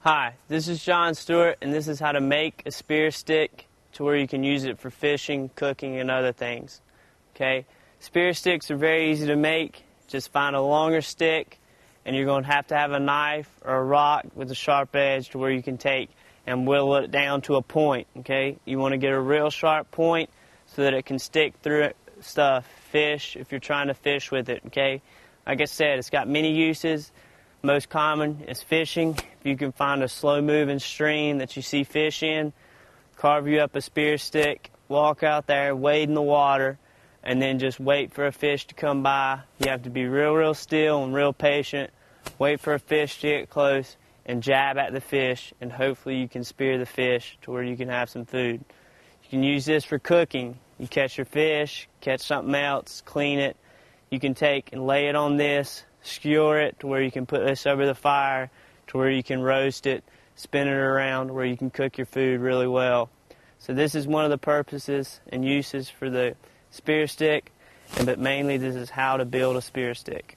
Hi, this is John Stewart, and this is how to make a spear stick to where you can use it for fishing, cooking, and other things. Okay, spear sticks are very easy to make. Just find a longer stick, and you're going to have a knife or a rock with a sharp edge to where you can take and whittle it down to a point. Okay, you want to get a real sharp point so that it can stick through stuff, fish, if you're trying to fish with it. Okay, like I said, it's got many uses. Most common is fishing. If you can find a slow-moving stream that you see fish in, carve you up a spear stick, walk out there, wade in the water, and then just wait for a fish to come by. You have to be real still and real patient. Wait for a fish to get close and jab at the fish, and hopefully you can spear the fish to where you can have some food. You can use this for cooking. You catch your fish, catch something else, clean it. You can take and lay it on this, skewer it to where you can put this over the fire to where you can roast it, spin it around where you can cook your food really well. So this is one of the purposes and uses for the spear stick, but mainly this is how to build a spear stick.